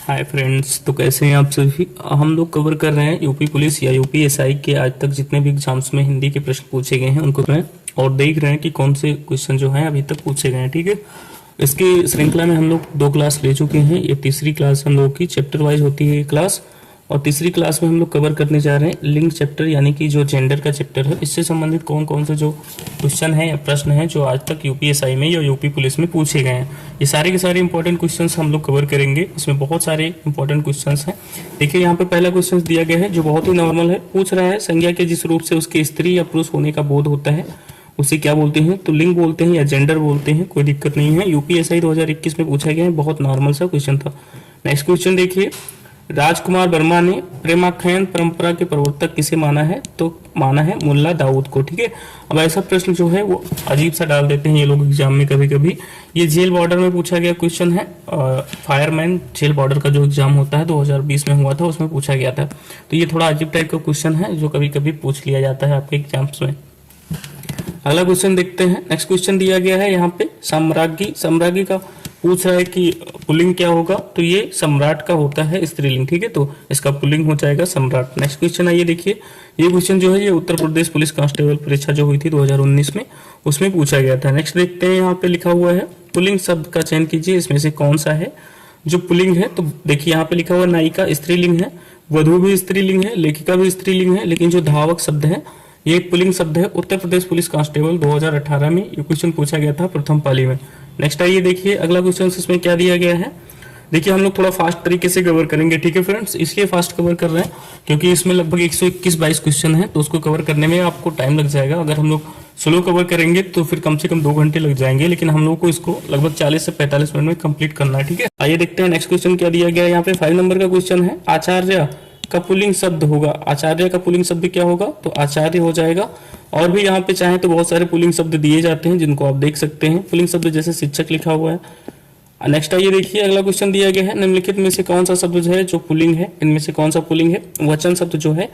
Hi friends, तो कैसे हैं आप सभी। हम लोग कवर कर रहे हैं यूपी पुलिस या यूपी एसआई के आज तक जितने भी एग्जाम्स में हिंदी के प्रश्न पूछे गए हैं उनको मैं और देख रहे हैं कि कौन से क्वेश्चन जो हैं अभी तक पूछे गए हैं। ठीक है, इसकी श्रृंखला में हम लोग 2 क्लास ले चुके हैं। ये तीसरी क्लास हम लोग की चैप्टर वाइज होती है ये क्लास, और तीसरी क्लास में हम लोग कवर करने जा रहे हैं लिंग चैप्टर, यानी कि जो जेंडर का चैप्टर है। इससे संबंधित कौन कौन से जो क्वेश्चन है या प्रश्न है जो आज तक यूपीएसआई में या यूपी पुलिस में पूछे गए हैं, ये सारे के सारे इंपॉर्टेंट क्वेश्चंस हम लोग कवर करेंगे। इसमें बहुत सारे इंपॉर्टेंट क्वेश्चंस हैं। देखिए यहाँ पे पहला क्वेश्चन दिया गया है जो बहुत ही नॉर्मल है। पूछ रहा है संज्ञा के जिस रूप से उसके स्त्री या पुरुष होने का बोध होता है उसे क्या बोलते हैं। तो लिंग बोलते हैं या जेंडर बोलते हैं, कोई दिक्कत नहीं है। यूपीएसआई 2021 में पूछा गया है, बहुत नॉर्मल सा क्वेश्चन था। नेक्स्ट क्वेश्चन देखिए, राजकुमार वर्मा ने प्रेमाख्यान परंपरा के प्रवर्तक किसे माना है। तो माना है मुल्ला दाऊद को। ठीक है, अब ऐसा प्रश्न जो है वो अजीब सा डाल देते हैं ये लोग एग्जाम में कभी कभी। ये जेल बॉर्डर में पूछा गया क्वेश्चन है। फायरमैन जेल बॉर्डर का जो एग्जाम होता है 2020 में हुआ था, उसमें पूछा गया था। तो ये थोड़ा अजीब टाइप का क्वेश्चन है जो कभी कभी पूछ लिया जाता है आपके एग्जाम्स में। अगला क्वेश्चन देखते हैं। नेक्स्ट क्वेश्चन दिया गया है यहाँ पे सम्राज्ञी का पूछ रहा है कि पुल्लिंग क्या होगा। तो ये सम्राट का होता है स्त्रीलिंग। ठीक है, तो इसका पुल्लिंग हो जाएगा सम्राट। नेक्स्ट क्वेश्चन आइए देखिए, ये क्वेश्चन जो है ये उत्तर प्रदेश पुलिस कांस्टेबल परीक्षा जो हुई थी 2019 में, उसमें पूछा गया था। नेक्स्ट देखते हैं, यहाँ पे लिखा हुआ है पुल्लिंग शब्द का चयन कीजिए, इसमें से कौन सा है जो पुल्लिंग है। तो देखिए यहाँ पे लिखा हुआ नायिका स्त्रीलिंग है, वधु भी स्त्रीलिंग है, लेखिका भी स्त्रीलिंग है, लेकिन जो धावक शब्द है ये एक पुल्लिंग शब्द है। उत्तर प्रदेश पुलिस कांस्टेबल 2018 में ये क्वेश्चन पूछा गया था प्रथम पाली में। नेक्स्ट आइए देखिए अगला क्वेश्चन इसमें क्या दिया गया है। देखिए हम लोग थोड़ा फास्ट तरीके से कवर करेंगे। ठीक है फ्रेंड्स, इसलिए फास्ट कवर कर रहे हैं क्योंकि इसमें लगभग 121-22 क्वेश्चन है, तो उसको कवर करने में आपको टाइम लग जाएगा। अगर हम लोग स्लो कवर करेंगे तो फिर कम से कम 2 घंटे लग जाएंगे, लेकिन हम लोग को इसको लगभग 40 से 45 मिनट में कंप्लीट करना है। ठीक है, आइए देखते हैं नेक्स्ट क्वेश्चन क्या दिया गया है। यहाँ पे 5 नंबर का क्वेश्चन है, आचार्य का पुल्लिंग शब्द होगा। आचार्य का पुल्लिंग शब्द क्या होगा। तो आचार्य हो जाएगा। और भी यहाँ पे चाहे तो बहुत सारे पुल्लिंग शब्द दिए जाते हैं जिनको आप देख सकते हैं। पुल्लिंग शब्द जैसे शिक्षक लिखा हुआ है। नेक्स्ट आइए देखिए अगला क्वेश्चन दिया गया है, निम्नलिखित में से कौन सा शब्द जो है जो पुल्लिंग है, इनमें से कौन सा पुल्लिंग है। वचन शब्द जो है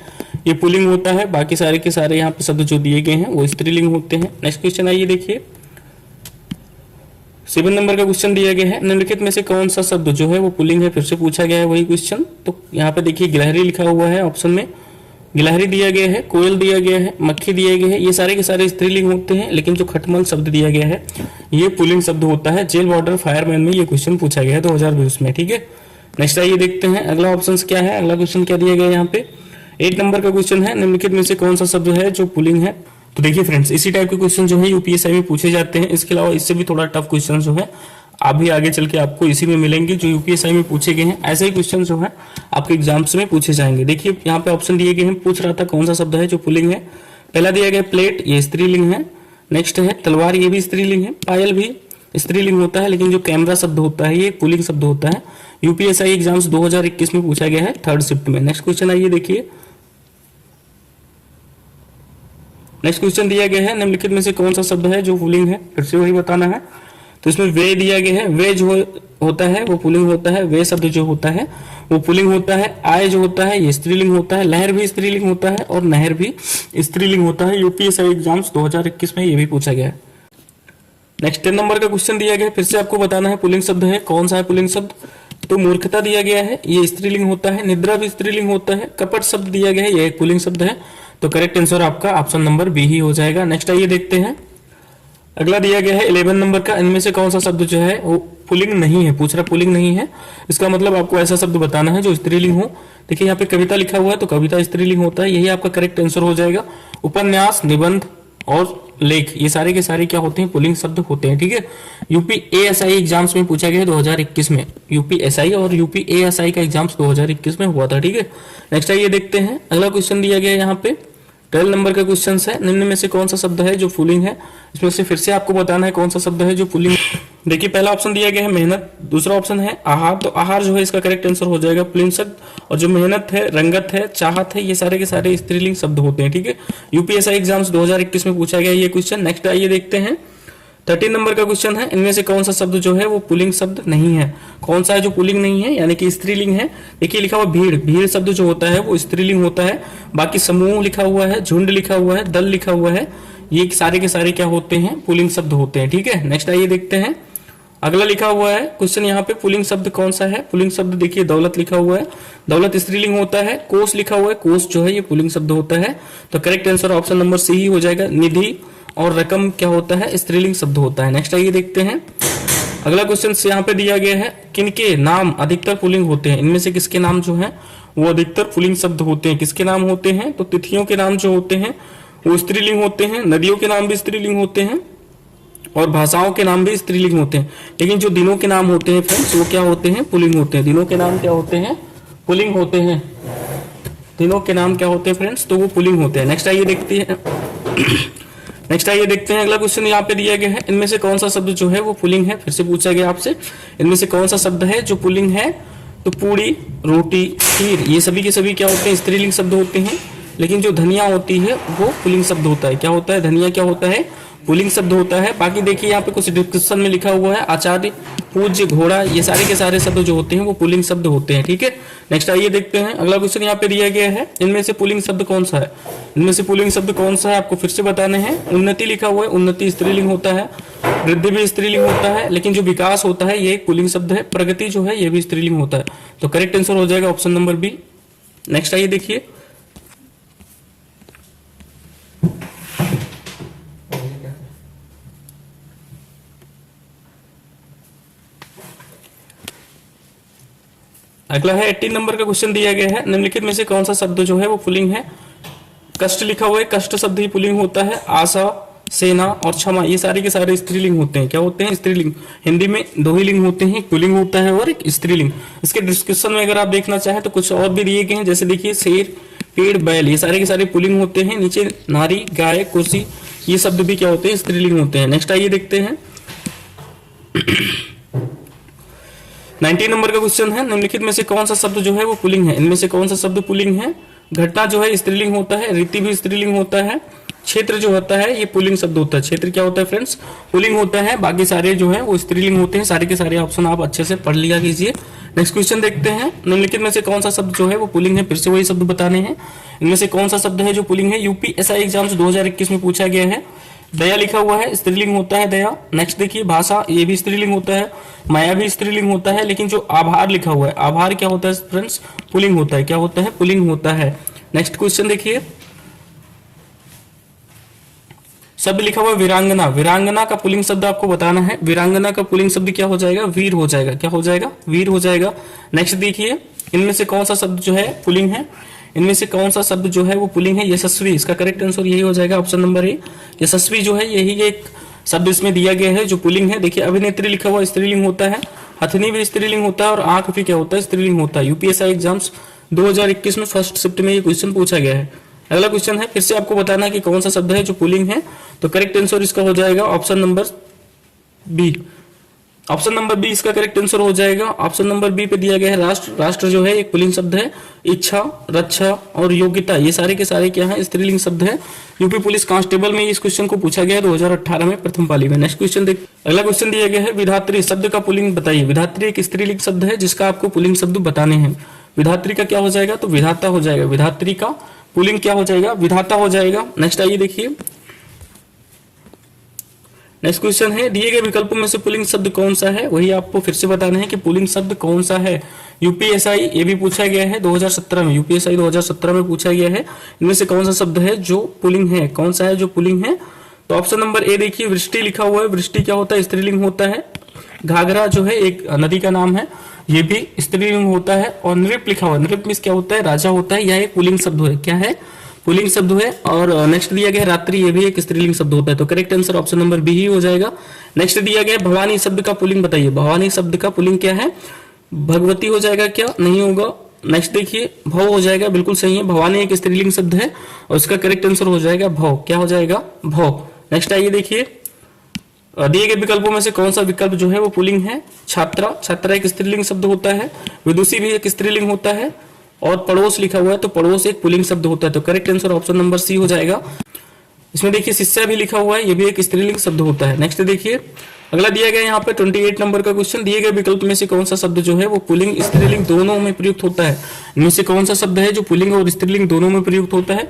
ये पुल्लिंग होता है, बाकी सारे के सारे यहाँ पे शब्द जो दिए गए हैं वो स्त्रीलिंग होते हैं। नेक्स्ट क्वेश्चन आइए देखिए, 7 नंबर का क्वेश्चन दिया गया है, निम्नलिखित में से कौन सा शब्द जो है वो पुल्लिंग है। फिर से पूछा गया है वही क्वेश्चन। तो यहाँ पे देखिए गिलहरी लिखा हुआ है ऑप्शन में, गिलहरी दिया गया है, कोयल दिया गया है, मक्खी दिया गया है, ये सारे के सारे स्त्रीलिंग होते हैं। लेकिन जो खटमल शब्द दिया गया है ये पुल्लिंग शब्द होता है। जेल बॉर्डर फायरमैन में ये क्वेश्चन पूछा गया है 2020 में। ठीक है, नेक्स्ट आइए देखते हैं अगला ऑप्शन क्या है। अगला क्वेश्चन क्या दिया गया है यहाँ पे, 8 नंबर का क्वेश्चन है, निम्नलिखित में से कौन सा शब्द है जो पुल्लिंग है। तो देखिए फ्रेंड्स, इसी टाइप के क्वेश्चन जो है यूपीएसआई में पूछे जाते हैं। इसके अलावा इससे भी थोड़ा टफ क्वेश्चन जो है अभी आगे चल के आपको इसी में मिलेंगे जो यूपीएसआई में पूछे गए हैं। ऐसे ही क्वेश्चन जो है आपके एग्जाम्स में पूछे जाएंगे। देखिए यहाँ पे ऑप्शन दिए गए हैं, पूछ रहा था कौन सा शब्द है जो पुल्लिंग है। पहला दिया गया प्लेट, ये स्त्रीलिंग है। नेक्स्ट है तलवार, ये भी स्त्रीलिंग है। पायल भी स्त्रीलिंग होता है, लेकिन जो कैमरा शब्द होता है ये पुल्लिंग शब्द होता है। यूपीएसआई एग्जाम्स 2021 में पूछा गया है 3rd शिफ्ट में। नेक्स्ट क्वेश्चन आइए देखिए, नेक्स्ट क्वेश्चन दिया गया है, निम्नलिखित में से कौन सा शब्द है जो पुल्लिंग है। फिर से वही बताना है। तो इसमें वे दिया गया है, वे जो होता है वो पुल्लिंग होता है। वे शब्द जो होता है वो पुल्लिंग होता है। आय जो होता है ये स्त्रीलिंग होता है। लहर भी स्त्रीलिंग होता है और नहर भी स्त्रीलिंग होता है। यूपीएसआई एग्जाम्स 2021 में ये भी पूछा गया है। नेक्स्ट 10 नंबर का क्वेश्चन दिया गया है, फिर से आपको बताना है पुल्लिंग शब्द है कौन सा है पुल्लिंग शब्द। तो मूर्खता दिया गया है, ये स्त्रीलिंग होता है। निद्रा भी स्त्रीलिंग होता है। कपट शब्द दिया गया है, ये एक पुल्लिंग शब्द है। तो करेक्ट आंसर आपका ऑप्शन नंबर बी ही हो जाएगा। नेक्स्ट आइए देखते हैं, अगला दिया गया है 11 नंबर का, इनमें से कौन सा शब्द जो है वो पुल्लिंग नहीं है। पूछ रहा पुल्लिंग नहीं है, इसका मतलब आपको ऐसा शब्द बताना है जो स्त्रीलिंग हो। देखिए यहाँ पे कविता लिखा हुआ है, तो कविता स्त्रीलिंग होता है, यही आपका करेक्ट आंसर हो जाएगा। उपन्यास, निबंध और लेख, ये सारे के सारे क्या होते हैं, पुल्लिंग शब्द होते हैं। ठीक है, यूपी एएसआई एग्जाम्स में पूछा गया है 2021 में। यूपी एसआई और यूपी एएसआई का एग्जाम्स 2021 में हुआ था। ठीक है, नेक्स्ट आइए देखते हैं अगला क्वेश्चन दिया गया है यहाँ पे 12 नंबर का क्वेश्चन है, निम्न में से कौन सा शब्द है जो पुल्लिंग है। इसमें से फिर से आपको बताना है कौन सा शब्द है जो पुल्लिंग। देखिए पहला ऑप्शन दिया गया है मेहनत, दूसरा ऑप्शन है आहार। तो आहार जो है इसका करेक्ट आंसर हो जाएगा पुल्लिंग शब्द। और जो मेहनत है, रंगत है, चाहत है, ये सारे के सारे स्त्रीलिंग शब्द होते हैं। ठीक है, यूपीएसआई एग्जाम्स 2021 में पूछा गया ये क्वेश्चन। नेक्स्ट आइए देखते हैं 13 नंबर का क्वेश्चन है, इनमें से कौन सा शब्द जो है वो पुल्लिंग शब्द नहीं है। कौन सा है जो पुल्लिंग नहीं है, यानी कि स्त्रीलिंग है। देखिए लिखा हुआ भीड़, भीड़ शब्द जो होता है वो स्त्रीलिंग होता है। बाकी समूह लिखा हुआ है, झुंड लिखा हुआ है, दल लिखा हुआ है, ये सारे के सारे क्या होते हैं, पुल्लिंग शब्द होते हैं। ठीक है, नेक्स्ट आइए देखते हैं अगला लिखा हुआ है क्वेश्चन यहाँ पे, पुल्लिंग शब्द कौन सा है? पुल्लिंग शब्द देखिए दौलत लिखा हुआ है, दौलत स्त्रीलिंग होता है। कोष लिखा हुआ है, कोष जो है ये पुल्लिंग शब्द होता है। तो correct answer option number C ही हो जाएगा। निधि और रकम क्या होता है? स्त्रीलिंग शब्द होता है। नेक्स्ट आइए देखते हैं अगला क्वेश्चन यहाँ पे दिया गया है, किनके नाम अधिकतर पुल्लिंग होते हैं? इनमें से किसके नाम जो है वो अधिकतर पुल्लिंग शब्द होते हैं? किसके नाम होते हैं? तो तिथियों के नाम जो होते हैं वो स्त्रीलिंग होते हैं, नदियों के नाम भी स्त्रीलिंग होते हैं और भाषाओं के नाम भी स्त्रीलिंग होते हैं। लेकिन जो दिनों के नाम होते हैं फ्रेंड्स वो क्या होते हैं? पुल्लिंग होते हैं। दिनों के नाम क्या होते हैं? पुल्लिंग होते हैं। दिनों के नाम क्या होते हैं फ्रेंड्स? तो वो पुल्लिंग होते हैं। नेक्स्ट आइए देखते हैं नेक्स्ट आइए देखते हैं अगला क्वेश्चन यहाँ पे दिया गया है, इनमें से कौन सा शब्द जो है वो पुल्लिंग है? फिर से पूछा गया आपसे, इनमें से कौन सा शब्द है जो पुल्लिंग है? तो पूड़ी, रोटी, खीर, ये सभी के सभी क्या होते हैं? स्त्रीलिंग शब्द होते हैं। लेकिन जो धनिया होती है वो पुल्लिंग शब्द होता है। क्या होता है? धनिया क्या होता है? पुल्लिंग शब्द होता है। बाकी देखिए यहाँ पे कुछ डिस्क्रिप्शन में लिखा हुआ है, आचार्य, पूज्य, घोड़ा, ये सारे के सारे शब्द जो होते हैं वो पुल्लिंग शब्द होते हैं। ठीक है, नेक्स्ट आइए देखते हैं अगला क्वेश्चन यहाँ पे दिया गया है, इनमें से पुल्लिंग शब्द कौन सा है? इनमें से पुल्लिंग शब्द कौन सा है आपको फिर से बताने हैं। उन्नति लिखा हुआ है, उन्नति स्त्रीलिंग होता है। वृद्धि भी स्त्रीलिंग होता है, लेकिन जो विकास होता है ये एक पुल्लिंग शब्द है। प्रगति जो है ये भी स्त्रीलिंग होता है। तो करेक्ट आंसर हो जाएगा ऑप्शन नंबर बी। नेक्स्ट आइए देखिए अगला है 18 नंबर का क्वेश्चन दिया गया है, निम्नलिखित में से कौन सा शब्द जो है वो पुल्लिंग है? कष्ट लिखा हुआ है, कष्ट शब्द ही पुल्लिंग होता है। आशा, सेना और क्षमा ये सारे के सारे स्त्रीलिंग होते हैं। क्या होते हैं? स्त्रीलिंग। हिंदी में दो ही लिंग होते हैं, एक पुल्लिंग होता है और एक स्त्रीलिंग। इसके डिस्क्रिप्शन में अगर आप देखना चाहें तो कुछ और भी दिए गए हैं, जैसे देखिए शेर, पेड़, बैल, ये सारे के सारे पुल्लिंग होते हैं। नीचे नारी, गाय, कुर्सी, ये शब्द भी क्या होते हैं? स्त्रीलिंग होते हैं। नेक्स्ट आइए देखते हैं 19 नंबर का क्वेश्चन है, निम्नलिखित में से कौन सा शब्द जो है वो पुल्लिंग है? इनमें से कौन सा शब्द पुल्लिंग है? घटना जो है स्त्रीलिंग होता है, रीति भी स्त्रीलिंग होता है, क्षेत्र जो होता है ये पुल्लिंग शब्द होता है। क्षेत्र क्या होता है फ्रेंड्स? पुल्लिंग होता है। बाकी सारे जो है वो स्त्रीलिंग होते हैं। सारे के सारे ऑप्शन आप अच्छे से पढ़ लिया कीजिए। नेक्स्ट क्वेश्चन देखते हैं, निम्नलिखित में से कौन सा शब्द जो है वो पुल्लिंग है? फिर से वही शब्द बताने हैं। इनमें से कौन सा शब्द है जो पुल्लिंग है? यूपीएसआई एग्जाम्स 2021 में पूछा गया है। दया लिखा हुआ है, स्त्रीलिंग होता है दया। नेक्स्ट देखिए भाषा, ये भी स्त्रीलिंग होता है। माया भी स्त्रीलिंग होता है। लेकिन जो आभार लिखा हुआ है, आभार क्या होता है फ्रेंड्स? पुल्लिंग होता है। क्या होता है? पुल्लिंग होता है। नेक्स्ट क्वेश्चन देखिए, शब्द लिखा हुआ है वीरांगना, वीरांगना का पुल्लिंग शब्द आपको बताना है। वीरांगना का पुल्लिंग शब्द क्या हो जाएगा? वीर हो जाएगा। क्या हो जाएगा? वीर हो जाएगा। नेक्स्ट देखिए, इनमें से कौन सा शब्द जो है पुल्लिंग है? इनमें से कौन सा शब्द जो है वो पुल्लिंग है? यशस्वी। इसका करेक्ट आंसर यही हो जाएगा ऑप्शन नंबर ए। यशस्वी जो है यही एक शब्द इसमें दिया गया है जो पुल्लिंग है। देखिए अभिनेत्री लिखा हुआ स्त्रीलिंग होता है, हथनी भी स्त्रीलिंग होता है और आंख भी क्या होता है? स्त्रीलिंग होता है। यूपीएसआई एग्जाम्स 2021 में फर्स्ट शिफ्ट में ये क्वेश्चन पूछा गया है। अगला क्वेश्चन है, फिर से आपको बताना है कि कौन सा शब्द है जो पुल्लिंग है। तो करेक्ट आंसर इसका हो जाएगा option number B. Option number B इसका करेक्ट आंसर हो जाएगा। ऑप्शन नंबर बी पे दिया गया है राष्ट्र। राष्ट्र जो है एक पुल्लिंग शब्द है। इच्छा, रक्षा और योग्यता ये सारे के सारे क्या है? स्त्रीलिंग शब्द है। यूपी पुलिस कांस्टेबल में इस क्वेश्चन को पूछा गया है 2018 में प्रथम पाली में। नेक्स्ट क्वेश्चन देख, अगला क्वेश्चन दिया गया है, विधात्री शब्द का पुल्लिंग बताइए। विधात्री एक स्त्रीलिंग शब्द है जिसका आपको पुल्लिंग शब्द बताने हैं। विधात्री का क्या हो जाएगा? तो विधाता हो जाएगा। विधात्री का पुल्लिंग क्या हो जाएगा? विधाता हो जाएगा। नेक्स्ट आइए देखिए, नेक्स्ट क्वेश्चन है, दिए गए विकल्पों में से पुल्लिंग शब्द कौन सा है? वही आपको फिर से बताना है कि पुल्लिंग शब्द कौन सा है। यूपीएसआई ये भी पूछा गया है 2017 में। यूपीएसआई 2017 में पूछा गया है, इनमें से कौन सा शब्द है जो पुल्लिंग है? कौन सा है जो पुल्लिंग है? तो ऑप्शन नंबर ए देखिए, वृष्टि लिखा हुआ है। वृष्टि क्या होता है? स्त्रीलिंग होता है। घाघरा जो है एक नदी का नाम है, ये भी स्त्रीलिंग होता है। और नृप लिखा हुआ है, नृप मींस क्या होता है? राजा होता है। यह एक पुल्लिंग शब्द है। क्या है? पुल्लिंग शब्द है। और नेक्स्ट दिया गया रात्रि, ये भी एक स्त्रीलिंग शब्द होता है। तो correct answer option number B ही हो जाएगा। नेक्स्ट दिया गया भवानी शब्द का पुल्लिंग बताइए। भवानी शब्द का पुल्लिंग क्या है? भगवती हो जाएगा क्या? नहीं होगा। नेक्स्ट देखिए, भव हो जाएगा, बिल्कुल सही है। भवानी एक स्त्रीलिंग शब्द है और इसका करेक्ट आंसर हो जाएगा भव। क्या हो जाएगा? भव। नेक्स्ट आइए देखिए, दिए गए विकल्पों में से कौन सा विकल्प जो है वो पुल्लिंग है? छात्रा, छात्रा एक स्त्रीलिंग शब्द होता है। विदुषी भी एक स्त्रीलिंग होता है। और पड़ोस लिखा हुआ है, तो पड़ोस एक पुल्लिंग शब्द होता है। तो correct answer option number C हो जाएगा। इसमें देखिए शिष्या भी लिखा हुआ है, ये भी एक स्त्रीलिंग शब्द होता है। नेक्स्ट देखिए, अगला दिया गया यहाँ पे 28 नंबर का क्वेश्चन, दिए गए विकल्प में से कौन सा शब्द जो है वो पुल्लिंग स्त्रीलिंग दोनों में प्रयुक्त होता है। इनमें से कौन सा शब्द है जो पुल्लिंग और स्त्रीलिंग दोनों में प्रयुक्त होता है?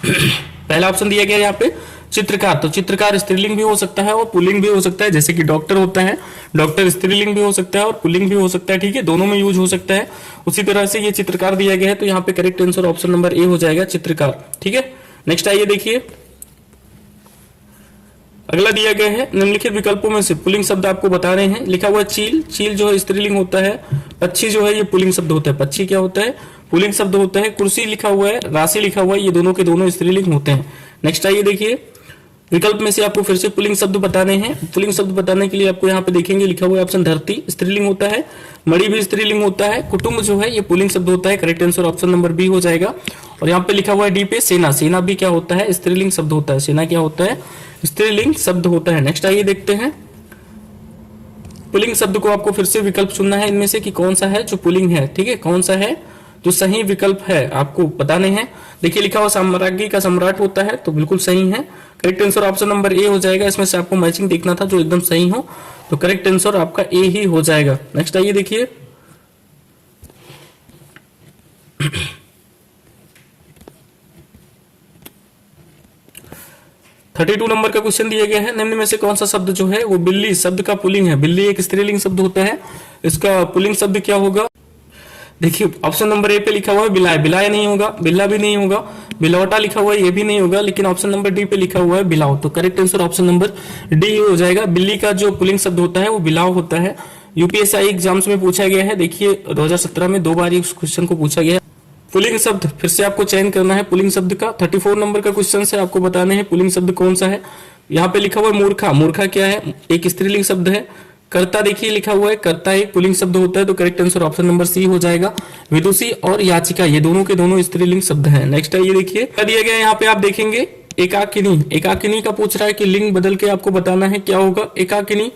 पहला ऑप्शन दिया गया यहाँ पे चित्रकार, तो चित्रकार स्त्रीलिंग भी हो सकता है और पुल्लिंग भी हो सकता है, जैसे कि डॉक्टर होता है, डॉक्टर स्त्रीलिंग भी हो सकता है और पुल्लिंग भी हो सकता है, ठीक है, दोनों में यूज हो सकता है। उसी तरह से ये चित्रकार दिया गया है, तो यहाँ पे करेक्ट आंसर ऑप्शन नंबर ए हो जाएगा, चित्रकार, ठीक है। नेक्स्ट आइए देखिए, अगला दिया गया है निम्नलिखित विकल्पों में से पुल्लिंग शब्द आपको बता रहे हैं। लिखा हुआ है चील, चील जो है स्त्रीलिंग होता है। पक्षी जो है ये पुल्लिंग शब्द होता है, पक्षी क्या होता है, पुल्लिंग शब्द होता है। कुर्सी लिखा हुआ है, राशि लिखा हुआ है, ये दोनों के दोनों स्त्रीलिंग होते हैं। नेक्स्ट आइए देखिए, विकल्प में से आपको फिर से पुल्लिंग शब्द बताने हैं। पुल्लिंग शब्द बताने के लिए आपको यहाँ पे देखेंगे लिखा हुआ है ऑप्शन धरती, स्त्रीलिंग होता है। मणि भी स्त्रीलिंग होता है। कुटुंब जो है ये पुल्लिंग शब्द होता है, correct answer option number B हो जाएगा। और यहाँ पे लिखा हुआ है डी पे सेना, सेना भी क्या होता है, स्त्रीलिंग शब्द होता है। सेना क्या होता है, स्त्रीलिंग शब्द होता है। नेक्स्ट आइए देखते हैं, पुल्लिंग शब्द को आपको फिर से विकल्प चुनना है इनमें से कि कौन सा है जो पुल्लिंग है, ठीक है, कौन सा है जो सही विकल्प है आपको बताने हैं। देखिए लिखा हुआ साम्राज्ञी का सम्राट होता है, तो बिल्कुल सही है, करेक्ट आंसर ऑप्शन नंबर ए हो जाएगा। इसमें से आपको मैचिंग देखना था जो एकदम सही हो, तो करेक्ट आंसर आपका ए ही हो जाएगा। नेक्स्ट आइए देखिए, थर्टी टू नंबर का क्वेश्चन दिया गया है, निम्न में से कौन सा शब्द जो है वो बिल्ली शब्द का पुल्लिंग है। बिल्ली एक स्त्रीलिंग शब्द होता है, इसका पुल्लिंग शब्द क्या होगा। देखिए ऑप्शन नंबर ए पे लिखा हुआ है बिलाय, बिलाय नहीं होगा, बिल्ला भी नहीं होगा, बिलौटा लिखा हुआ है ये भी नहीं होगा, लेकिन ऑप्शन नंबर डी पे लिखा हुआ है बिलाव, तो correct answer option number D हो जाएगा। बिल्ली का जो पुल्लिंग शब्द होता है वो बिलाव होता है। यूपीएससी एग्जाम्स में पूछा गया है, देखिए 2017 में 2 बार इस क्वेश्चन को पूछा गया है। पुल्लिंग शब्द फिर से आपको चयन करना है पुल्लिंग शब्द का। 34 नंबर का क्वेश्चन से आपको बताने हैं पुल्लिंग शब्द कौन सा है। यहाँ पे लिखा हुआ है मूर्खा, मूर्खा क्या है, एक स्त्रीलिंग शब्द है। कर्ता देखिए लिखा हुआ है, कर्ता एक पुल्लिंग शब्द होता है, तो correct answer option number C हो जाएगा। विदुषी और याचिका ये दोनों के दोनों स्त्रीलिंग शब्द हैं। नेक्स्ट है ये देखिए क्या दिया गया है, यहाँ पे आप देखेंगे एकाकिनी, एकाकिनी का पूछ रहा है कि लिंग बदल के आपको बताना है क्या होगा। एकाकिनी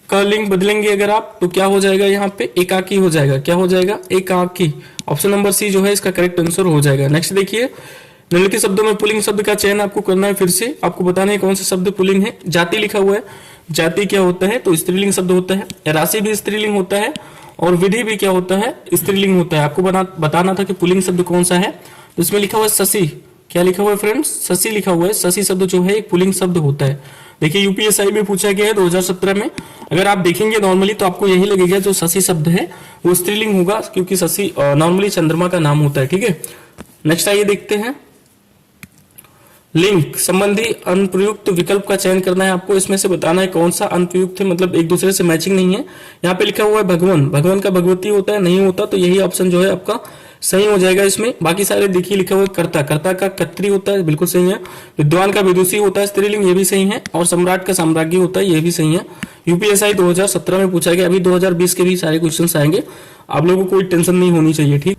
का लिंग बदलेंगे अगर आप तो क्या हो जाएगा, यहाँ पे एकाकी हो जाएगा, क्या हो जाएगा, एकाकी। ऑप्शन नंबर सी जो है इसका करेक्ट आंसर हो जाएगा। नेक्स्ट देखिए, निम्नलिखित शब्दों में पुल्लिंग शब्द का चयन आपको करना है। फिर से आपको बताना है कौन सा शब्द पुल्लिंग है। जाति लिखा हुआ है, जाति क्या होता है, तो स्त्रीलिंग शब्द होता है। राशि भी स्त्रीलिंग होता है और विधि भी क्या होता है, स्त्रीलिंग होता है। आपको बताना था कि पुल्लिंग शब्द कौन सा है, तो इसमें लिखा हुआ है शशि, क्या लिखा हुआ है फ्रेंड्स, शशि लिखा हुआ है। शशि शब्द जो है एक पुल्लिंग शब्द होता है। देखिए यूपीएससी में पूछा गया है 2017 में, अगर आप देखेंगे नॉर्मली तो आपको यही लगेगा जो शशि शब्द है वो स्त्रीलिंग होगा, क्योंकि शशि नॉर्मली चंद्रमा का नाम होता है, ठीक है। नेक्स्ट आइए देखते हैं, लिंग संबंधी अनुप्रयुक्त विकल्प का चयन करना है आपको। इसमें से बताना है कौन सा अनुप्रयुक्त है, मतलब एक दूसरे से मैचिंग नहीं है। यहाँ पे लिखा हुआ है भगवान, भगवान का भगवती होता है, नहीं होता, तो यही ऑप्शन जो है आपका सही हो जाएगा इसमें। बाकी सारे देखिए लिखा हुआ है कर्ता, कर्ता का कत्री होता है, बिल्कुल सही है। विद्वान का विदुषी होता है स्त्रीलिंग, ये भी सही है। और सम्राट का साम्राज्ञी होता है, ये भी सही है। यूपीएससी 2017 में पूछा गया, अभी 2020 के भी सारे क्वेश्चन आएंगे, आप लोगों को कोई टेंशन नहीं होनी चाहिए, ठीक।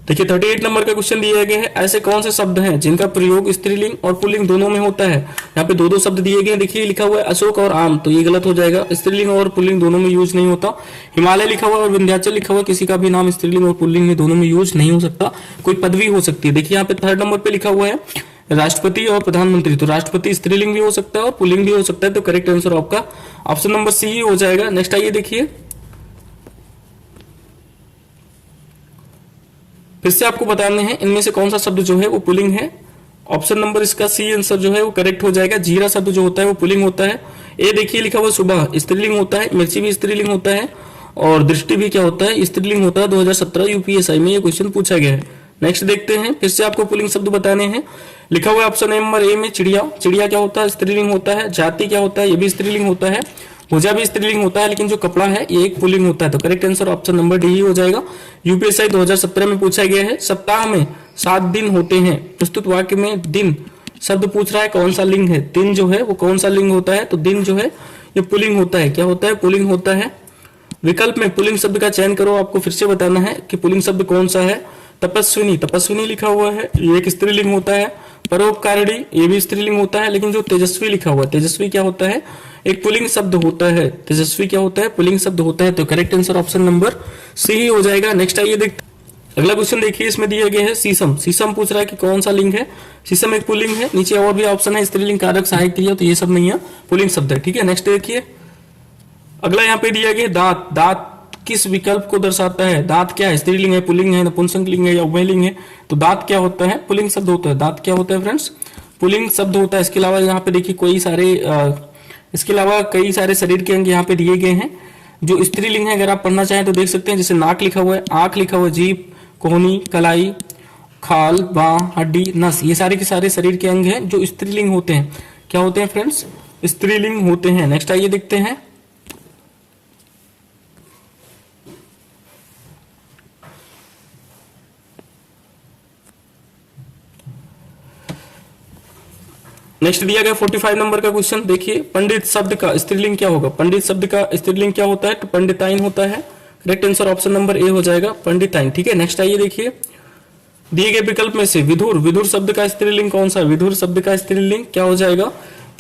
देखिए 38 नंबर का क्वेश्चन दिया गया है, ऐसे कौन से शब्द हैं जिनका प्रयोग स्त्रीलिंग और पुल्लिंग दोनों में होता है। यहाँ पे दो दो शब्द दिए गए हैं, देखिए लिखा हुआ है अशोक और आम, तो ये गलत हो जाएगा, स्त्रीलिंग और पुल्लिंग दोनों में यूज नहीं होता। हिमालय लिखा हुआ है और विंध्याचल लिखा हुआ है, किसी का भी नाम स्त्रीलिंग और पुल्लिंग में दोनों में यूज नहीं हो सकता। कोई पदवी हो सकती है, देखिए यहाँ पे 3rd नंबर पे लिखा हुआ है राष्ट्रपति और प्रधानमंत्री, तो राष्ट्रपति स्त्रीलिंग भी हो सकता है और पुल्लिंग भी हो सकता है, तो करेक्ट आंसर आपका ऑप्शन नंबर सी ही हो जाएगा। नेक्स्ट आइए देखिए, फिर से आपको बताने हैं इनमें से कौन सा शब्द जो है वो पुल्लिंग है। ऑप्शन नंबर इसका सी आंसर जो है वो करेक्ट हो जाएगा। जीरा शब्द जो होता है वो पुल्लिंग होता है। ए देखिए लिखा हुआ सुबह, स्त्रीलिंग होता है। मिर्ची भी स्त्रीलिंग होता है और दृष्टि भी क्या होता है, स्त्रीलिंग होता है। 2017 यूपीएससी में ये क्वेश्चन पूछा गया है। नेक्स्ट देखते हैं, फिर से आपको पुल्लिंग शब्द बताने हैं। लिखा हुआ है ऑप्शन नंबर ए में चिड़िया, चिड़िया क्या होता है, स्त्रीलिंग होता है। जाति क्या होता है, ये भी स्त्रीलिंग होता है। भुजा भी स्त्रीलिंग होता है, लेकिन जो कपड़ा है ये एक पुल्लिंग होता है, तो correct answer option number D ही हो जाएगा। यूपीएससी 2017 में पूछा गया है, सप्ताह में 7 दिन होते हैं, प्रस्तुत वाक्य में दिन शब्द पूछ रहा है कौन सा लिंग है। दिन जो है वो कौन सा लिंग होता है, तो दिन जो है ये पुल्लिंग होता है। क्या होता है, पुल्लिंग होता है। विकल्प में पुल्लिंग शब्द का चयन करो, आपको फिर से बताना है कि पुल्लिंग शब्द कौन सा है। तपस्विनी, तपस्विनी लिखा हुआ है, ये एक स्त्रीलिंग होता है। परोपकारिणी, ये भी स्त्रीलिंग होता है, लेकिन जो तेजस्वी लिखा हुआ है, तेजस्वी क्या होता है, एक पुल्लिंग शब्द होता है। तेजस्वी क्या होता है, पुल्लिंग शब्द होता है, तो correct answer option number C ही हो जाएगा। नेक्स्ट आइए देख, अगला क्वेश्चन देखिए, इसमें दिया गया है शीशम, शीशम पूछ रहा है कि कौन सा लिंग है। शीशम एक पुल्लिंग है। नीचे और भी ऑप्शन है, स्त्रीलिंग, कारक, सहायक क्रिया, तो ये सब नहीं है, पुल्लिंग शब्द है, ठीक है। नेक्स्ट देखिए, अगला यहाँ पे दिया गया दांत, दांत किस विकल्प को दर्शाता है। दांत क्या है, स्त्रीलिंग है, पुल्लिंग है, नपुंसक लिंग है या उभयलिंग है, तो दांत क्या होता है, पुल्लिंग शब्द होता है। दांत क्या होता है फ्रेंड्स, पुल्लिंग शब्द होता है। इसके अलावा यहाँ पे देखिए इसके अलावा कई सारे शरीर के अंग यहाँ पे दिए गए हैं जो स्त्रीलिंग है। अगर आप पढ़ना चाहें तो देख सकते हैं, जैसे नाक लिखा हुआ है, आंख लिखा हुआ है, जीभ, कोहनी, कलाई, खाल, बाह, हड्डी, नस, ये सारे के सारे शरीर के अंग हैं जो स्त्रीलिंग होते हैं। क्या होते हैं फ्रेंड्स? स्त्रीलिंग होते हैं। नेक्स्ट आइए देखते हैं। नेक्स्ट दिया गया 45 नंबर का क्वेश्चन देखिए, पंडित शब्द का स्त्रीलिंग क्या होगा? पंडित शब्द का स्त्रीलिंग क्या होता है? तो पंडिताइन होता है। करेक्ट आंसर ऑप्शन नंबर ए हो जाएगा, पंडिताइन। ठीक है, नेक्स्ट आइए देखिए, दिए गए विकल्प में से विधुर, विधुर शब्द का स्त्रीलिंग कौन सा है? विधुर शब्द का स्त्रीलिंग क्या हो जाएगा?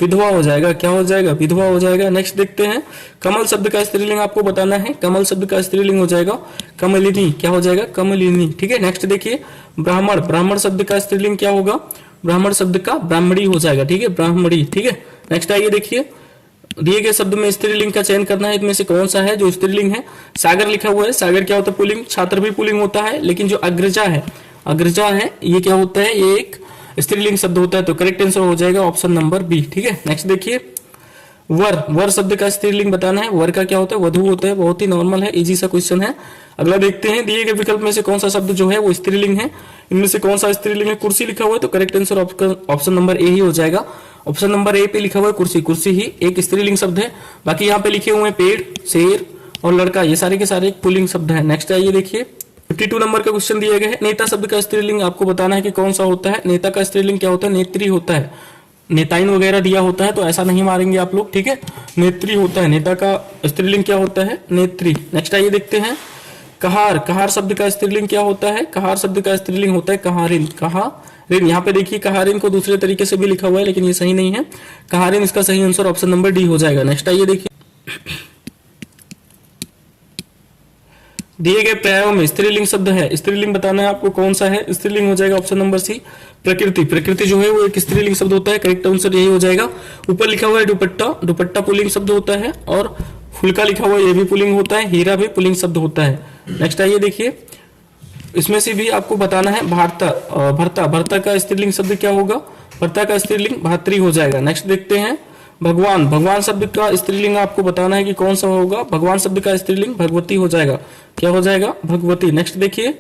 विधवा हो जाएगा। क्या हो जाएगा? विधवा हो जाएगा। नेक्स्ट देखते हैं, कमल शब्द का स्त्रीलिंग आपको बताना है। कमल शब्द का स्त्रीलिंग हो जाएगा कमलिनी। क्या हो जाएगा? कमलिनी। ठीक है, नेक्स्ट देखिए, ब्राह्मण, ब्राह्मण शब्द का स्त्रीलिंग क्या होगा? ब्राह्मण शब्द का ब्राह्मणी हो जाएगा। ठीक है, ब्राह्मणी। ठीक है, नेक्स्ट आइए देखिए, दिए गए शब्द में स्त्रीलिंग का चयन करना है। इनमें से कौन सा है जो स्त्रीलिंग है? सागर लिखा हुआ है, सागर क्या होता है? पुल्लिंग। छात्र भी पुल्लिंग होता है, लेकिन जो अग्रजा है, अग्रजा है, ये क्या होता है? ये एक स्त्रीलिंग शब्द होता है। तो करेक्ट आंसर हो जाएगा ऑप्शन नंबर बी। ठीक है, नेक्स्ट देखिए, वर, वर शब्द का स्त्रीलिंग बताना है। वर का क्या होता है? वधु होता है। बहुत ही नॉर्मल है, इजी सा क्वेश्चन है। अगला देखते हैं, दिए गए विकल्प में से कौन सा शब्द जो है वो स्त्रीलिंग है? इनमें से कौन सा स्त्रीलिंग है? कुर्सी लिखा हुआ है, तो correct answer option number A ही हो जाएगा। ऑप्शन नंबर ए पे लिखा हुआ है कुर्सी, कुर्सी ही एक स्त्रीलिंग शब्द है। बाकी यहाँ पे लिखे हुए हैं पेड़, शेर और लड़का, ये सारे के सारे पुल्लिंग शब्द है। नेक्स्ट आइए देखिए, 52 नंबर का क्वेश्चन दिया गया है, नेता शब्द का स्त्रीलिंग आपको बताना है कि कौन सा होता है। नेता का स्त्रीलिंग क्या होता है? नेत्री होता है। नेताइन वगैरह दिया होता है तो ऐसा नहीं मारेंगे आप लोग। ठीक है, नेत्री होता है। नेता का स्त्रीलिंग क्या होता है? नेत्री। नेक्स्ट आइए देखते हैं, कहार, कहार शब्द का स्त्रीलिंग क्या होता है? कहार शब्द का स्त्रीलिंग होता है कहारिन। कहारिन, यहाँ पे देखिए कहारिन को दूसरे तरीके से भी लिखा हुआ है, लेकिन ये सही नहीं है। कहारिन इसका सही आंसर ऑप्शन नंबर डी हो जाएगा। नेक्स्ट आइए देखिए, दिए गए पर्यायों में स्त्रीलिंग शब्द है, स्त्रीलिंग बताना है आपको कौन सा है। स्त्रीलिंग हो जाएगा ऑप्शन नंबर सी, प्रकृति। प्रकृति जो है वो एक स्त्रीलिंग शब्द होता है। करेक्ट आंसर यही हो जाएगा। ऊपर लिखा हुआ है दुपट्टा, दुपट्टा पुल्लिंग शब्द होता है। और फुलका लिखा हुआ है, ये भी पुल्लिंग होता है। हीरा भी पुल्लिंग शब्द होता है। नेक्स्ट आइए देखिए, इसमें से भी आपको बताना है भारता, भरता, भरता का स्त्रीलिंग शब्द क्या होगा? भरता का स्त्रीलिंग भातृ हो जाएगा। नेक्स्ट देखते हैं, भगवान, भगवान शब्द का स्त्रीलिंग आपको बताना है कि कौन सा होगा। भगवान शब्द का स्त्रीलिंग भगवती हो जाएगा। क्या हो जाएगा? भगवती। नेक्स्ट देखिए,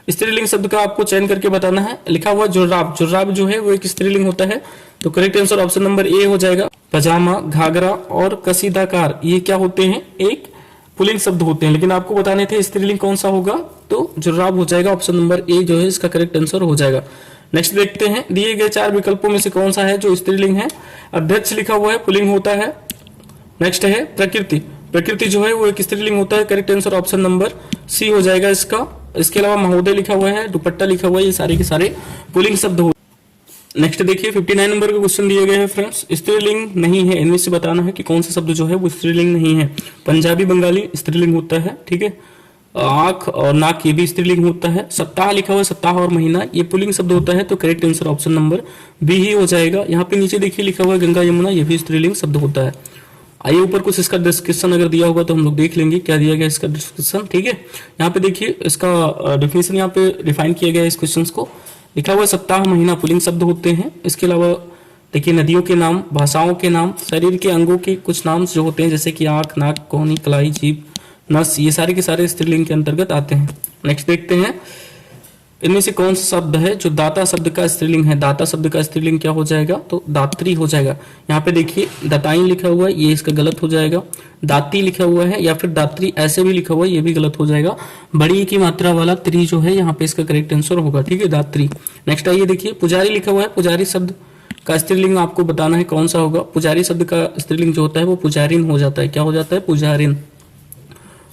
स्त्रीलिंग शब्द का आपको चयन करके बताना है। लिखा हुआ जुर्राब, जुर्राब जो है वो एक स्त्रीलिंग होता है। तो करेक्ट आंसर ऑप्शन नंबर ए हो जाएगा। पजामा, घाघरा और कसीदाकार, ये क्या होते हैं? एक पुल्लिंग शब्द होते हैं, लेकिन आपको बताने थे स्त्रीलिंग कौन सा होगा, तो जुर्राब हो जाएगा। ऑप्शन नंबर ए जो है इसका करेक्ट आंसर हो जाएगा। नेक्स्ट देखते हैं, दिए गए 4 विकल्पों में से कौन सा है जो स्त्रीलिंग है। अध्यक्ष लिखा हुआ है, पुल्लिंग होता है। नेक्स्ट है प्रकृति, प्रकृति जो है वो एक स्त्रीलिंग होता है। Correct answer option number C हो जाएगा इसका। इसके अलावा महोदय लिखा हुआ है, दुपट्टा लिखा हुआ है, ये सारे के सारे पुल्लिंग शब्द हो। नेक्स्ट देखिए, 59 नंबर का क्वेश्चन दिए गए हैं फ्रेंड्स, स्त्रीलिंग नहीं है, इनमें से बताना है कि कौन सा शब्द जो है वो स्त्रीलिंग नहीं है। पंजाबी बंगाली स्त्रीलिंग होता है। ठीक है, आंख और नाक ये भी स्त्रीलिंग होता है। सप्ताह लिखा हुआ है, सप्ताह और महीना ये पुल्लिंग शब्द होता है। तो correct answer option number B ही हो जाएगा। यहाँ पे नीचे देखिए लिखा हुआ है गंगा यमुना, ये भी स्त्रीलिंग शब्द होता है। आइए ऊपर कुछ इसका डिस्क्रिप्शन अगर दिया होगा तो हम लोग देख लेंगे क्या दिया गया इसका डिस्क्रिप्शन। ठीक है, यहाँ पे देखिए इसका डेफिनेशन यहाँ पे डिफाइन किया गया है इस क्वेश्चन को। लिखा हुआ है सप्ताह महीना पुल्लिंग शब्द होते हैं। इसके अलावा देखिए नदियों के नाम, भाषाओं के नाम, शरीर के अंगों के कुछ नाम जो होते हैं जैसे कि आंख, नाक, कोहनी, कलाई, जीभ, नस, ये सारे के सारे स्त्रीलिंग के अंतर्गत आते हैं। नेक्स्ट देखते हैं, इनमें से कौन सा शब्द है जो दाता शब्द का स्त्रीलिंग है। दाता शब्द का स्त्रीलिंग क्या हो जाएगा? तो दात्री हो जाएगा। यहाँ पे देखिए दाताइन लिखा हुआ है, ये इसका गलत हो जाएगा। दाती लिखा हुआ है या फिर दात्री ऐसे भी लिखा हुआ है, ये भी गलत हो जाएगा। बड़ी की मात्रा वाला त्री जो है यहाँ पे इसका करेक्ट आंसर होगा। ठीक है, दात्री। नेक्स्ट आइए देखिए, पुजारी लिखा हुआ है, पुजारी शब्द का स्त्रीलिंग आपको बताना है कौन सा होगा। पुजारी शब्द का स्त्रीलिंग जो होता है वो पुजारिन हो जाता है। क्या हो जाता है? पुजारिन।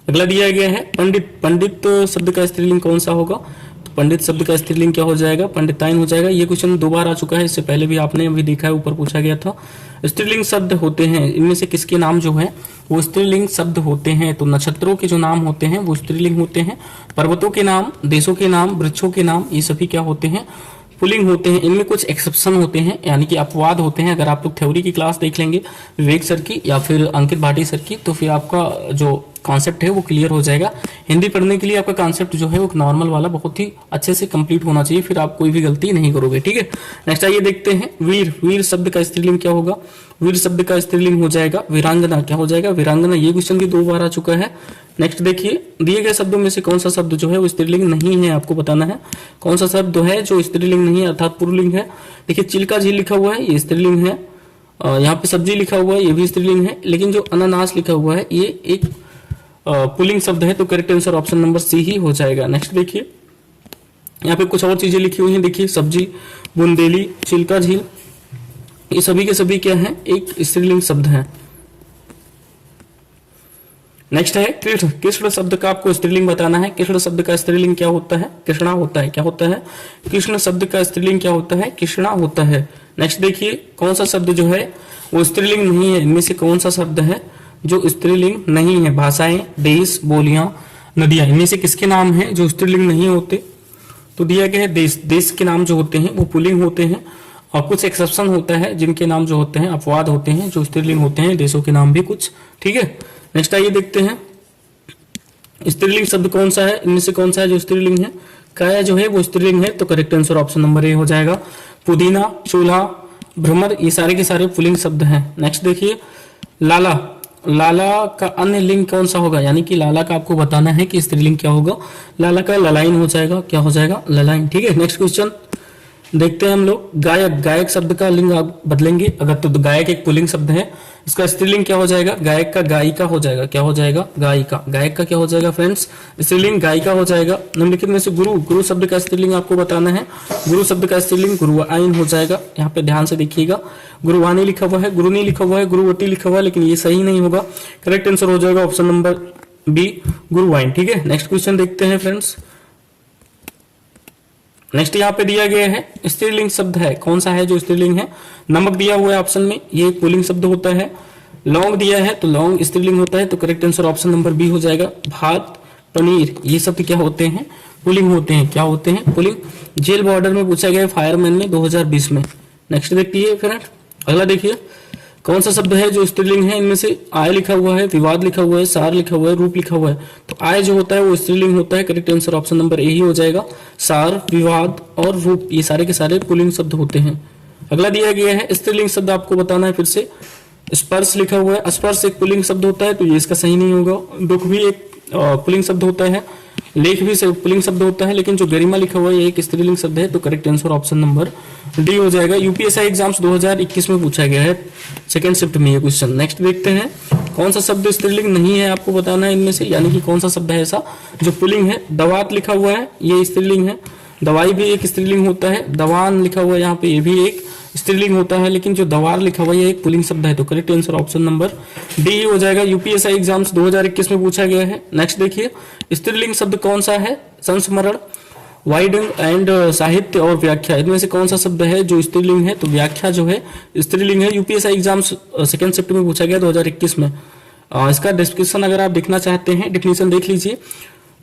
अगला दिया गया है पंडित, पंडित शब्द का स्त्रीलिंग कौन सा होगा? तो पंडित शब्द का स्त्रीलिंग क्या हो जाएगा? पंडिताइन हो जाएगा। ये क्वेश्चन 2 बार आ चुका है, इससे पहले भी आपने अभी देखा है, ऊपर पूछा गया था। स्त्रीलिंग शब्द होते हैं, इनमें से किसके नाम जो है वो स्त्रीलिंग शब्द होते हैं? तो नक्षत्रों के जो नाम होते हैं वो स्त्रीलिंग होते हैं। पर्वतों के नाम, देशों के नाम, वृक्षों के नाम, ये सभी क्या होते हैं? पुल्लिंग होते हैं। इनमें कुछ एक्सेप्शन होते हैं, यानी कि अपवाद होते हैं। अगर आप लोग थ्योरी की क्लास देख लेंगे विवेक सर की या फिर अंकित भाटी सर की, तो फिर आपका जो कॉन्सेप्ट है वो क्लियर हो जाएगा। हिंदी पढ़ने के लिए आपका कॉन्सेप्ट जो है वो नॉर्मल वाला बहुत ही अच्छे से कंप्लीट होना चाहिए, फिर आप कोई भी गलती नहीं करोगे। ठीक है, नेक्स्ट आइए देखते हैं वीर। वीर शब्द का स्त्रीलिंग क्या होगा? वीर शब्द का स्त्रीलिंग हो जाएगा वीरांगना। क्या हो जाएगा? वीरांगना। ये क्वेश्चन भी 2 बार आ चुका है। नेक्स्ट देखिए, दिए गए शब्दों में से कौन सा शब्द जो है वो स्त्रीलिंग नहीं है, आपको बताना है कौन सा शब्द है जो स्त्रीलिंग नहीं है अर्थात पुल्लिंग है। देखिए, चिल्का झील लिखा हुआ है, ये स्त्रीलिंग है। यहाँ पे सब्जी लिखा हुआ है, ये भी स्त्रीलिंग है। लेकिन जो अनानास लिखा हुआ है ये एक पुल्लिंग शब्द है, तो correct answer option number C ही हो जाएगा। नेक्स्ट देखिए, यहाँ पे कुछ और चीजें लिखी हुई हैं। देखिए, सब्जी, बुंदेली, चिल्का झील, ये सभी के सभी क्या है? एक स्त्रीलिंग शब्द है। नेक्स्ट है कृष्ण। कृष्ण शब्द का आपको स्त्रीलिंग बताना है। कृष्ण शब्द का स्त्रीलिंग क्या होता है? कृष्णा होता है। क्या होता है? कृष्ण शब्द का स्त्रीलिंग क्या होता है? कृष्णा होता है। नेक्स्ट देखिए, कौन सा शब्द जो है वो स्त्रीलिंग नहीं है? इनमें से कौन सा शब्द है जो स्त्रीलिंग नहीं है? भाषाएं, देश, बोलियां, नदियां, इनमें से किसके नाम है जो स्त्रीलिंग नहीं होते? तो दिया गया है देश। देश के नाम जो होते हैं वो पुल्लिंग होते हैं, और कुछ एक्सेप्शन होता है जिनके नाम जो होते हैं अपवाद होते हैं जो स्त्रीलिंग होते हैं, देशों के नाम भी कुछ। ठीक है, नेक्स्ट आइए देखते हैं स्त्रीलिंग शब्द कौन सा है, इनमें से कौन सा है जो स्त्रीलिंग है? काया जो है वो स्त्रीलिंग है, तो करेक्ट आंसर ऑप्शन नंबर ए हो जाएगा। पुदीना, चूल्हा, भ्रमर, ये सारे के सारे पुल्लिंग शब्द हैं। नेक्स्ट देखिए, लाला। लाला का अन्य लिंग कौन सा होगा? यानी कि लाला का आपको बताना है कि स्त्रीलिंग क्या होगा। लाला का ललाइन हो जाएगा। क्या हो जाएगा? ललाइन। ठीक है, नेक्स्ट क्वेश्चन देखते हैं हम लोग। गायक। गायक शब्द का लिंग आप बदलेंगे अगर तो गायक एक पुल्लिंग शब्द है, इसका स्त्रीलिंग क्या हो जाएगा? गायक का गायिका हो जाएगा। क्या हो जाएगा? गायिका। गायक का क्या हो जाएगा फ्रेंड्स? स्त्रीलिंग गायिका हो जाएगा। निम्नलिखित में से गुरु। गुरु शब्द का स्त्रीलिंग आपको बताना है। गुरु शब्द का स्त्रीलिंग गुरुआइन हो जाएगा। यहाँ पे ध्यान से देखिएगा, गुरुवानी लिखा हुआ है, गुरुनी लिखा हुआ है, गुरुवती लिखा हुआ है, लेकिन ये सही नहीं होगा। करेक्ट आंसर हो जाएगा ऑप्शन नंबर बी, गुरुवाइन। ठीक है, नेक्स्ट क्वेश्चन देखते हैं फ्रेंड्स। नेक्स्ट यहाँ पे दिया गया है स्त्रीलिंग शब्द है, कौन सा है जो स्त्रीलिंग है? नमक दिया हुआ है ऑप्शन में, ये एक पुल्लिंग शब्द होता है। लौंग दिया है तो लौंग स्त्रीलिंग होता है, तो correct answer option number B हो जाएगा। भात, पनीर, ये शब्द क्या होते हैं? पुल्लिंग होते हैं। क्या होते हैं? पुल्लिंग। जेल बॉर्डर में पूछा गया फायरमैन में 2020 में। नेक्स्ट देखिए फ्रेंड, अगला देखिए, कौन सा शब्द है जो स्त्रीलिंग है? इनमें से आय लिखा हुआ है, विवाद लिखा हुआ है, सार लिखा हुआ है, रूप लिखा हुआ है। तो आय जो होता है वो स्त्रीलिंग होता है, correct answer option number A ही हो जाएगा। सार, विवाद और रूप, ये सारे के सारे पुल्लिंग शब्द होते हैं। अगला दिया गया है स्त्रीलिंग शब्द आपको बताना है फिर से। स्पर्श लिखा हुआ है, स्पर्श एक पुल्लिंग शब्द होता है, तो ये इसका सही नहीं होगा। दुख भी एक पुल्लिंग शब्द होता है, लेख भी पुल्लिंग शब्द होता है, लेकिन जो गरिमा लिखा हुआ है ये एक स्त्रीलिंग शब्द है, तो correct answer option number D हो जाएगा। यूपीएससी एग्जाम्स 2021 में पूछा गया है सेकंड शिफ्ट में ये क्वेश्चन। नेक्स्ट देखते हैं, कौन सा शब्द स्त्रीलिंग नहीं है आपको बताना है इनमें से, यानी कि कौन सा शब्द है ऐसा जो पुल्लिंग है? दवात लिखा हुआ है, ये स्त्रीलिंग है। दवाई भी एक स्त्रीलिंग होता है। दवान लिखा हुआ है यहाँ पे, ये भी एक स्त्रीलिंग होता है, लेकिन जो दवार लिखा हुआ है ये एक पुल्लिंग शब्द है, तो correct answer option number D हो जाएगा। यूपीएससी एग्जाम्स 2021 में पूछा गया है। नेक्स्ट देखिए, स्त्रीलिंग शब्द कौन सा है? संस्मरण, वाइडंग एंड साहित्य और व्याख्या, इनमें से कौन सा शब्द है जो स्त्रीलिंग है? तो व्याख्या जो है स्त्रीलिंग है। यूपीएससी एग्जाम्स सेकंड शिफ्ट में पूछा गया 2021 में। इसका डिस्क्रिप्शन अगर आप देखना चाहते हैं, डिफिनेशन देख लीजिए।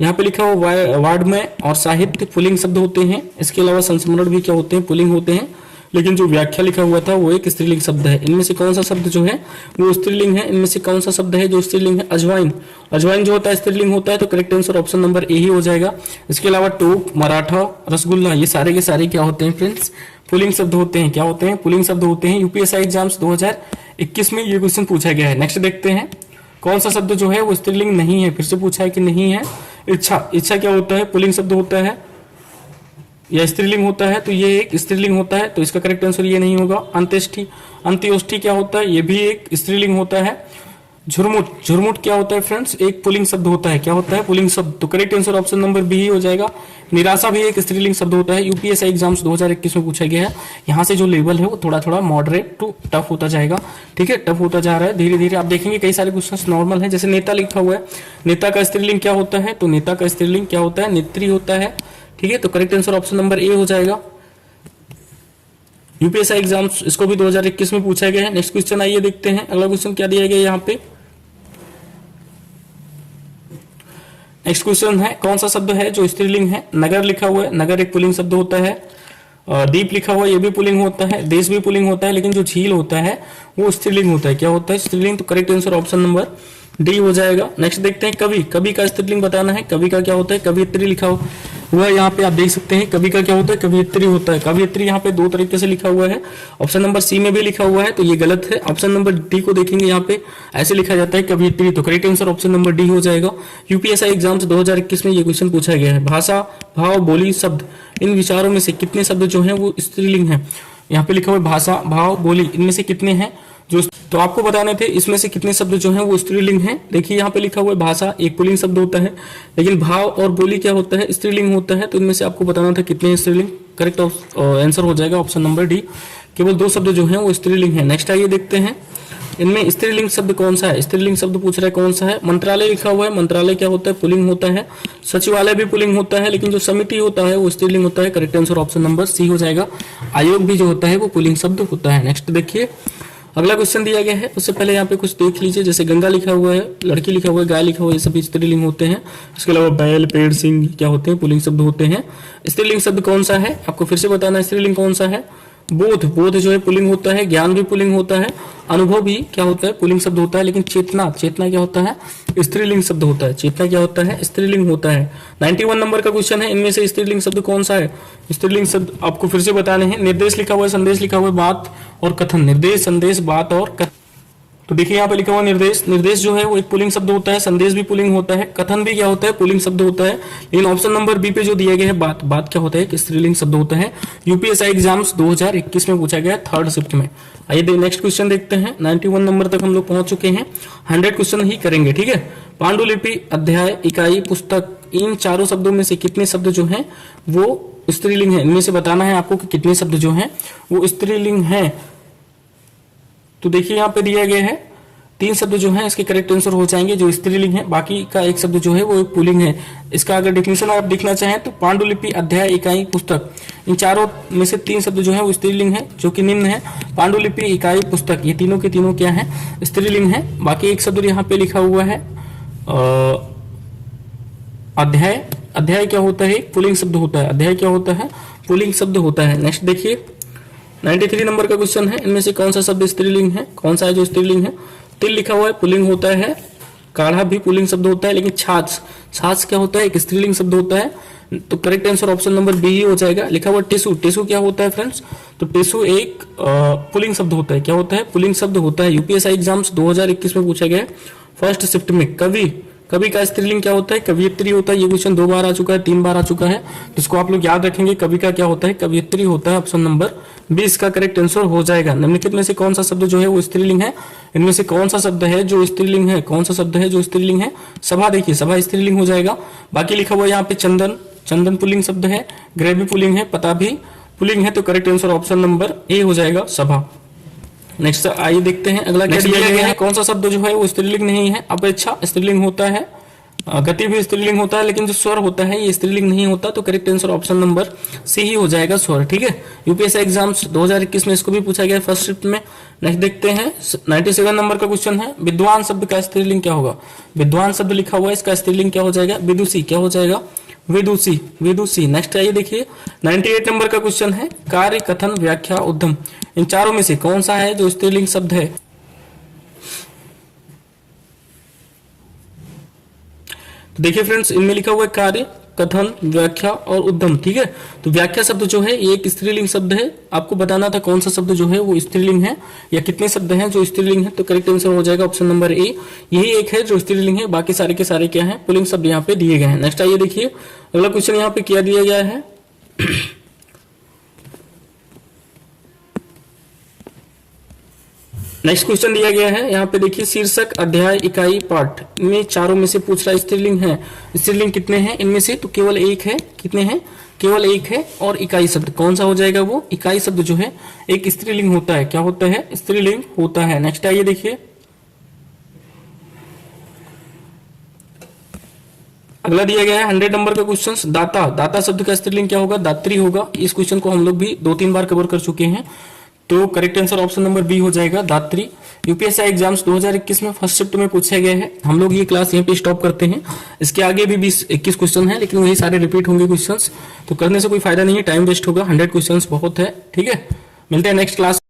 यहाँ पे लिखा हुआ वार्ड में और साहित्य पुल्लिंग शब्द होते हैं, इसके अलावा संस्मरण भी क्या होते हैं? पुल्लिंग होते हैं, लेकिन जो व्याख्या लिखा हुआ था वो एक स्त्रीलिंग शब्द है। इनमें से कौन सा शब्द जो है वो स्त्रीलिंग है? इनमें से कौन सा शब्द है जो स्त्रीलिंग है? अजवाइन। अजवाइन जो होता है स्त्रीलिंग होता है, तो correct answer option number A ही हो जाएगा। इसके अलावा टोप, मराठा, रसगुल्ला, ये सारे के सारे क्या होते हैं फ्रेंड्स? पुल्लिंग शब्द होते हैं। क्या होते हैं? पुल्लिंग शब्द होते हैं। यूपीएससी एग्जाम्स 2021 में ये क्वेश्चन पूछा गया है। नेक्स्ट देखते हैं, कौन सा शब्द जो है वो स्त्रीलिंग नहीं है? फिर से पूछा है कि नहीं है। इच्छा। इच्छा क्या होता है? पुल्लिंग शब्द होता है या स्त्रीलिंग होता है, तो ये एक स्त्रीलिंग होता है, तो इसका करेक्ट आंसर ये नहीं होगा। अंत्येष्टि। अंत्योष्टि क्या होता है? ये भी एक स्त्रीलिंग होता है। झुरमुट। झुरमुट क्या होता है फ्रेंड्स? एक पुल्लिंग शब्द होता है। क्या होता है? पुल्लिंग शब्द, तो correct answer option number B ही हो जाएगा। निराशा भी एक स्त्रीलिंग शब्द होता है। यूपीएससी एग्जाम्स 2021 में पूछा गया है। यहाँ से जो लेवल है वो थोड़ा थोड़ा मॉडरेट टू टफ होता जाएगा। ठीक है, टफ होता जा रहा है धीरे धीरे। आप देखेंगे कई सारे क्वेश्चन नॉर्मल है, जैसे नेता लिखा हुआ है। नेता का स्त्रीलिंग क्या होता है? तो नेता का स्त्रीलिंग क्या होता है? नेत्री होता है। ठीक है, तो करेक्ट आंसर ऑप्शन नंबर ए हो जाएगा। यूपीएससी एग्जाम्स इसको भी 2021 में पूछा गया है। नेक्स्ट क्वेश्चन आइए देखते हैं, अगला क्वेश्चन क्या दिया गया है यहाँ पे। नेक्स्ट क्वेश्चन है, कौन सा शब्द है जो स्त्रीलिंग है? नगर लिखा हुआ है, नगर एक पुल्लिंग शब्द होता है। दीप लिखा हुआ है, ये भी पुल्लिंग होता है। देश भी पुल्लिंग होता है, लेकिन जो झील होता है वो स्त्रीलिंग होता है। क्या होता है? स्त्रीलिंग, तो correct answer option number D हो जाएगा। नेक्स्ट देखते हैं कवि, कवि का स्त्रीलिंग बताना है। कवि का क्या होता है, कवियत्री लिखा हुआ है यहाँ पे आप देख सकते हैं। कवि का क्या होता है, कवियत्री होता है। कवियत्री यहाँ पे दो तरीके से लिखा हुआ है, ऑप्शन नंबर सी में भी लिखा हुआ है तो ये गलत है। ऑप्शन नंबर डी को देखेंगे, यहाँ पे ऐसे लिखा जाता है कवियत्री, तो correct answer option number D हो जाएगा। यूपीएसआई एग्जाम्स 2021 में ये क्वेश्चन पूछा गया है। भाषा, भाव, बोली, शब्द, इन विचारों में से कितने शब्द जो है वो स्त्रीलिंग है। यहाँ पे लिखा हुआ है भाषा, भाव, बोली, इनमें से कितने हैं जो, तो आपको बताने थे इसमें से कितने शब्द जो हैं वो स्त्रीलिंग हैं। देखिए यहाँ पे लिखा हुआ है भाषा एक पुल्लिंग शब्द होता है, लेकिन भाव और बोली क्या होता है, स्त्रीलिंग होता है। तो इनमें से आपको बताना था कितने स्त्रीलिंग। करेक्ट आंसर हो जाएगा ऑप्शन नंबर डी, केवल दो शब्द जो हैं वो स्त्रीलिंग है। नेक्स्ट आइए देखते हैं इनमें स्त्रीलिंग शब्द कौन सा है। स्त्रीलिंग शब्द पूछ रहा है कौन सा है। मंत्रालय लिखा हुआ है, मंत्रालय क्या होता है, पुल्लिंग होता है। सचिवालय भी पुल्लिंग होता है, लेकिन जो समिति होता है वो स्त्रीलिंग होता है। Correct answer option number C हो जाएगा। आयोग भी जो होता है वो पुल्लिंग शब्द होता है। नेक्स्ट देखिए अगला क्वेश्चन दिया गया है, उससे पहले यहाँ पे कुछ देख लीजिए। जैसे गंगा लिखा हुआ है, लड़की लिखा हुआ है, गाय लिखा हुआ है, ये सभी स्त्रीलिंग होते हैं। इसके अलावा बैल, पेड़, सिंह क्या होते हैं, पुल्लिंग शब्द होते हैं। स्त्रीलिंग शब्द कौन सा है, आपको फिर से बताना है स्त्रीलिंग कौन सा है। बोध, बोध जो है पुल्लिंग होता है। ज्ञान भी पुल्लिंग होता है। अनुभव भी क्या होता है, पुल्लिंग शब्द होता है। लेकिन चेतना, चेतना क्या होता है, स्त्रीलिंग शब्द होता है। चेतना क्या होता है, स्त्रीलिंग होता है। 91 नंबर का क्वेश्चन है, इनमें से स्त्रीलिंग शब्द कौन सा है। स्त्रीलिंग शब्द आपको फिर से बताने हैं। निर्देश लिखा हुआ है, संदेश लिखा हुआ है, बात और कथन। निर्देश, संदेश, बात और कथन। तो देखिए यहाँ पे लिखा हुआ निर्देश, निर्देश जो है वो एक पुल्लिंग शब्द होता है। संदेश भी पुल्लिंग होता है। कथन भी क्या होता है, पुल्लिंग शब्द होता है। लेकिन ऑप्शन नंबर बी पे जो दिया गया है बात, बात क्या होता है, एक स्त्रीलिंग शब्द होता है। यूपीएसआई एग्जाम्स 2021 में पूछा गया थर्ड शिफ्ट में। आइए नेक्स्ट क्वेश्चन देखते हैं। 91 नंबर तक हम लोग पहुंच चुके हैं, 100 क्वेश्चन ही करेंगे, ठीक है। पांडुलिपि, अध्याय, इकाई, पुस्तक, इन चारों शब्दों में से कितने शब्द जो हैं वो स्त्रीलिंग है। इनमें से बताना है आपको कि कितने शब्द जो हैं वो स्त्रीलिंग हैं। तो देखिए यहाँ पे दिया गया है 3 शब्द जो हैं इसके करेक्ट आंसर हो जाएंगे जो स्त्रीलिंग है। बाकी का एक शब्द जो है वो एक पुल्लिंग है। इसका अगर डेफिनेशन आप देखना चाहें तो पांडुलिपि, अध्याय, इकाई, पुस्तक, इन चारों में से 3 शब्द जो है वो स्त्रीलिंग है, जो कि निम्न है। पांडुलिपि, इकाई, पुस्तक, ये तीनों के तीनों क्या है, स्त्रीलिंग है। बाकी एक शब्द यहाँ पे लिखा हुआ है अध्याय। अध्याय क्या होता है, एक पुल्लिंग शब्द होता है। अध्याय क्या होता है, पुल्लिंग शब्द होता है। नेक्स्ट देखिए 93 नंबर का क्वेश्चन है, इनमें से कौन सा शब्द स्त्रीलिंग है, कौन सा है जो स्त्रीलिंग है। तिल लिखा हुआ है, पुल्लिंग होता है। काढ़ा भी पुल्लिंग शब्द होता है। लेकिन छाछ, छाछ क्या होता है, एक स्त्रीलिंग शब्द होता है। तो correct answer option number B ही हो जाएगा। लिखा हुआ टिश्यू, टिश्यू क्या होता है फ्रेंड्स, तो टिश्यू एक पुल्लिंग शब्द होता है। क्या होता है, पुल्लिंग शब्द होता है। यूपीएसआई एग्जाम्स 2021 में पूछा गया फर्स्ट शिफ्ट में। कवि, कवि का स्त्रीलिंग क्या होता है, कवियत्री होता है। ये क्वेश्चन 2 बार आ चुका है, 3 बार आ चुका है, तो इसको आप लोग याद रखेंगे। कवि का क्या होता है, कवियत्री होता है। ऑप्शन नंबर बी इसका करेक्ट आंसर हो जाएगा। निम्नलिखित में से कौन सा शब्द जो है वो स्त्रीलिंग है। इनमें से कौन सा शब्द है जो स्त्रीलिंग है, कौन सा शब्द है जो स्त्रीलिंग है। सभा, देखिए सभा स्त्रीलिंग हो जाएगा। बाकी लिखा हुआ यहाँ पे चंदन, चंदन पुल्लिंग शब्द है। गृह भी पुल्लिंग है, पता भी पुल्लिंग है। तो करेक्ट आंसर ऑप्शन नंबर ए हो जाएगा, सभा। नेक्स्ट आइए देखते हैं अगला क्या दिया गया है। कौन सा शब्द जो है वो स्त्रीलिंग नहीं है। अपेक्षा स्त्रीलिंग होता है, गति भी स्त्रीलिंग होता है, लेकिन जो स्वर होता है ये स्त्रीलिंग नहीं होता। तो correct answer option number C ही हो जाएगा, स्वर, ठीक है। यूपीएससी एग्जाम्स 2021 में इसको भी पूछा गया फर्स्ट शिफ्ट में। नेक्स्ट देखते हैं 97 नंबर का क्वेश्चन है, विद्वान शब्द का स्त्रीलिंग क्या होगा। विद्वान शब्द लिखा हुआ है, इसका स्त्रीलिंग क्या हो जाएगा, विदुषी। क्या हो जाएगा, विदुषी, विदुषी। नेक्स्ट आइए देखिए 98 नंबर का क्वेश्चन है, कार्य, कथन, व्याख्या, उद्यम, इन चारों में से कौन सा है जो स्त्रीलिंग शब्द है। तो देखिए फ्रेंड्स, इनमें लिखा हुआ है कार्य, कथन, व्याख्या और उद्यम, ठीक है। तो व्याख्या शब्द जो है ये एक स्त्रीलिंग शब्द है। आपको बताना था कौन सा शब्द जो है वो स्त्रीलिंग है या कितने शब्द हैं जो स्त्रीलिंग है। तो करेक्ट आंसर हो जाएगा ऑप्शन नंबर ए, यही एक है जो स्त्रीलिंग है, बाकी सारे के सारे क्या है, पुल्लिंग शब्द यहाँ पे दिए गए हैं। नेक्स्ट आइए देखिए अगला क्वेश्चन यहाँ पे क्या दिया गया है। नेक्स्ट क्वेश्चन दिया गया है यहाँ पे देखिए, शीर्षक, अध्याय, इकाई, पाठ, इनमें चारों में से पूछ रहा है स्त्रीलिंग है। स्त्रीलिंग कितने हैं इनमें से, तो केवल एक है। कितने हैं, केवल एक है। और इकाई शब्द कौन सा हो जाएगा, वो इकाई शब्द जो है एक स्त्रीलिंग होता है। क्या होता है, स्त्रीलिंग होता है। नेक्स्ट आइए देखिए अगला दिया गया है 100 नंबर का क्वेश्चन, दाता। दाता शब्द का स्त्रीलिंग क्या होगा, दात्री होगा। इस क्वेश्चन को हम लोग भी 2-3 बार कवर कर चुके हैं। तो correct answer option number B हो जाएगा, दात्री। यूपीएससी एग्जाम्स 2021 में फर्स्ट शिफ्ट में पूछा गया है। हम लोग ये क्लास यहीं पे स्टॉप करते हैं। इसके आगे भी 20-21 क्वेश्चन है, लेकिन वही सारे रिपीट होंगे क्वेश्चंस, तो करने से कोई फायदा नहीं है, टाइम वेस्ट होगा। 100 क्वेश्चंस बहुत है, ठीक है। मिलते हैं नेक्स्ट क्लास।